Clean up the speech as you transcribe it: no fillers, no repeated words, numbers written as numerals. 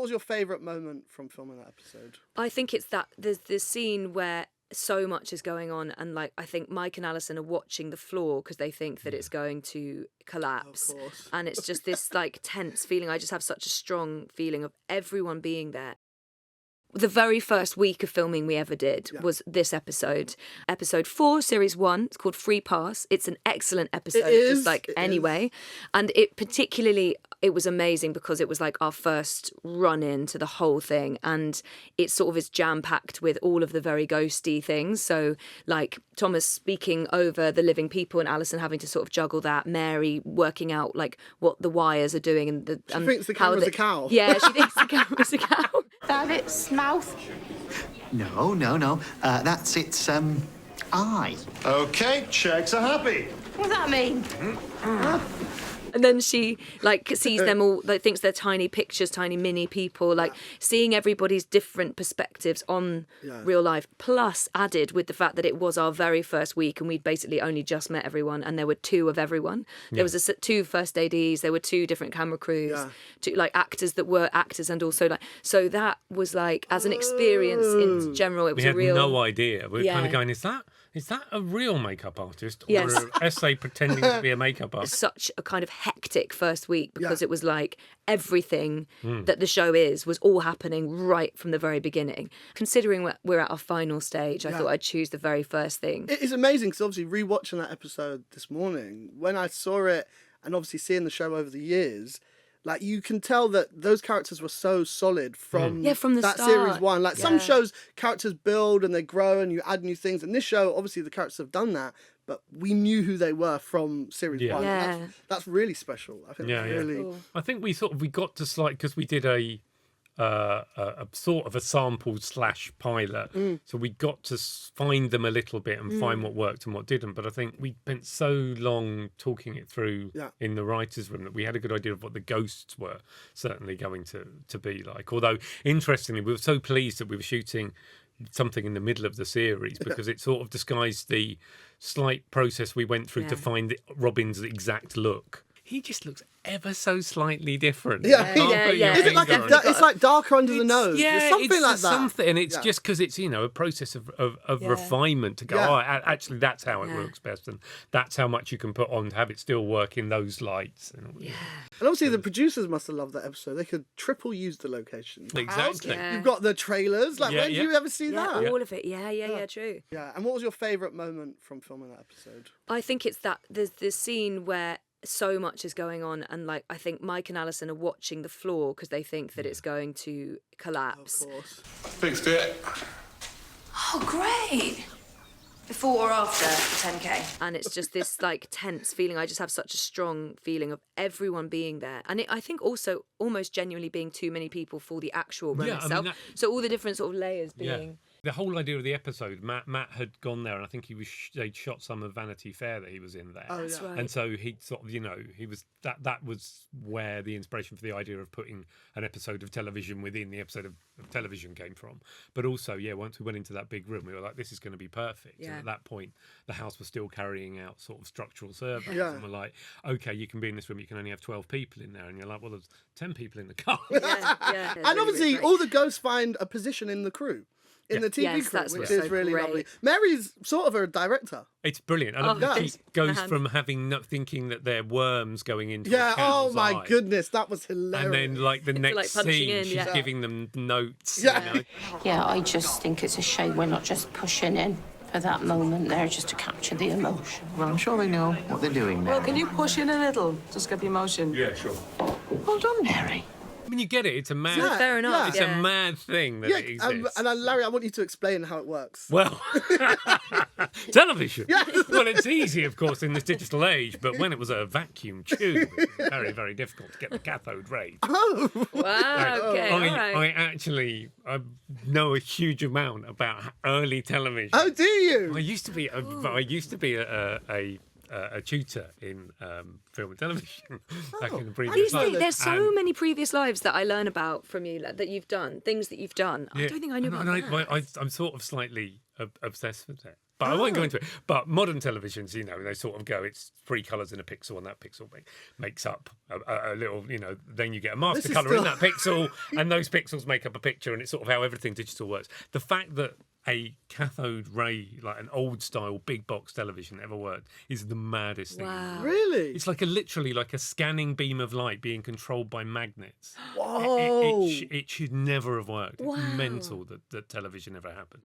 was your favourite moment from filming that episode? I think it's that there's this scene where so much is going on, and like I think Mike and Alison are watching the floor because they think that it's going to collapse, Of course. and it's just this like tense feeling. I just have such a strong feeling of everyone being there. The very first week of filming we ever did was this episode. Episode 4, Series 1. It's called Free Pass. It's an excellent episode. Anyway. And it was amazing because it was like our first run into the whole thing. And it sort of is jam-packed with all of the very ghosty things. So like Thomas speaking over the living people and Alison having to sort of juggle that. Mary working out like what the wires are doing. And she thinks the camera's a cow. Yeah, she thinks the camera's a cow. That its mouth? No. That's its, eye. Okay, checks are happy. What does that mean? And then she like sees them all, like thinks they're tiny pictures, tiny mini people, like seeing everybody's different perspectives on real life, plus added with the fact that it was our very first week and we'd basically only just met everyone and there were 2 of everyone. There was 2 first ADs, there were 2 different camera crews, 2 like actors that were actors, and also like, so that was like, as an experience in general, it was we a real... had no idea. We were kind of going, is that a real makeup artist or an essay pretending to be a makeup artist? Such a kind of hectic first week because it was like everything that the show was all happening right from the very beginning. Considering we're at our final stage, I thought I'd choose the very first thing. It is amazing because obviously rewatching that episode this morning, when I saw it and obviously seeing the show over the years, like you can tell that those characters were so solid from the that start. Series 1. Like some shows, characters build and they grow and you add new things. And this show, obviously the characters have done that, but we knew who they were from Series 1. Yeah. That's really special. I think really... Cool. I think we got to because we did a sort of a sample / pilot. So we got to find them a little bit and find what worked and what didn't. But I think we spent so long talking it through in the writer's room that we had a good idea of what the ghosts were certainly going to be like. Although, interestingly, we were so pleased that we were shooting something in the middle of the series because it sort of disguised the slight process we went through to find Robin's exact look. He just looks ever so slightly different. Is it like it's like darker under the nose? Yeah, it's something like that. Something, and it's just because it's a process of refinement to go. Oh, actually, that's how it works best, and that's how much you can put on to have it still work in those lights. And obviously, the producers must have loved that episode. They could triple use the location. Exactly. You've got the trailers. Like, when did you ever see that? All of it. Yeah, true. Yeah. And what was your favourite moment from filming that episode? I think it's that there's this scene where so much is going on, and like I think Mike and Alison are watching the floor because they think that it's going to collapse. Of course. Fixed it. Oh, great. Before or after the 10K? And it's just this like tense feeling. I just have such a strong feeling of everyone being there, and I think also almost genuinely being too many people for the actual run itself. So all the different sort of layers being. The whole idea of the episode, Matt had gone there, and I think they'd shot some of Vanity Fair that he was in there. Oh, that's right. And so he sort of, he was that was where the inspiration for the idea of putting an episode of television within the episode of television came from. But also, once we went into that big room, we were like, this is going to be perfect. Yeah. And at that point, the house was still carrying out sort of structural surveys. Yeah. And we're like, okay, you can be in this room, you can only have 12 people in there. And you're like, well, there's 10 people in the car. Yeah. And obviously, all the ghosts find a position in the crew. In the TV crew, which is really lovely. Mary's sort of a director. It's brilliant. And she goes from thinking that they're worms going into a cow's eye. Goodness, that was hilarious. And then, like, the next scene, she's giving them notes. Yeah. Yeah, I just think it's a shame we're not just pushing in for that moment there just to capture the emotion. Well, I'm sure they know what they're doing now. Well, can you push in a little? Just get the emotion. Yeah, sure. Well done, Mary. I mean, you get it. It's a mad... fair enough. It's a mad thing that it exists. And Larry, I want you to explain how it works. Well, television. Well, it's easy, of course, in this digital age, but when it was a vacuum tube, it was very, very difficult to get the cathode rays. Oh, wow. Okay. I know a huge amount about early television. Oh, do you? I used to be a tutor in film and television back in the previous life. There's so many previous lives that I learn about from you, that you've done, things that you've done. I don't think I knew about that. I'm sort of slightly obsessed with it. But I won't go into it. But modern televisions, they sort of go, it's 3 colours in a pixel, and that pixel makes up a little, then you get a master colour in that pixel, and those pixels make up a picture, and it's sort of how everything digital works. The fact that a cathode ray, like an old style big box television ever worked, is the maddest thing. Wow. Really? It's literally like a scanning beam of light being controlled by magnets. Whoa. It should never have worked. Wow. It's mental that television ever happened.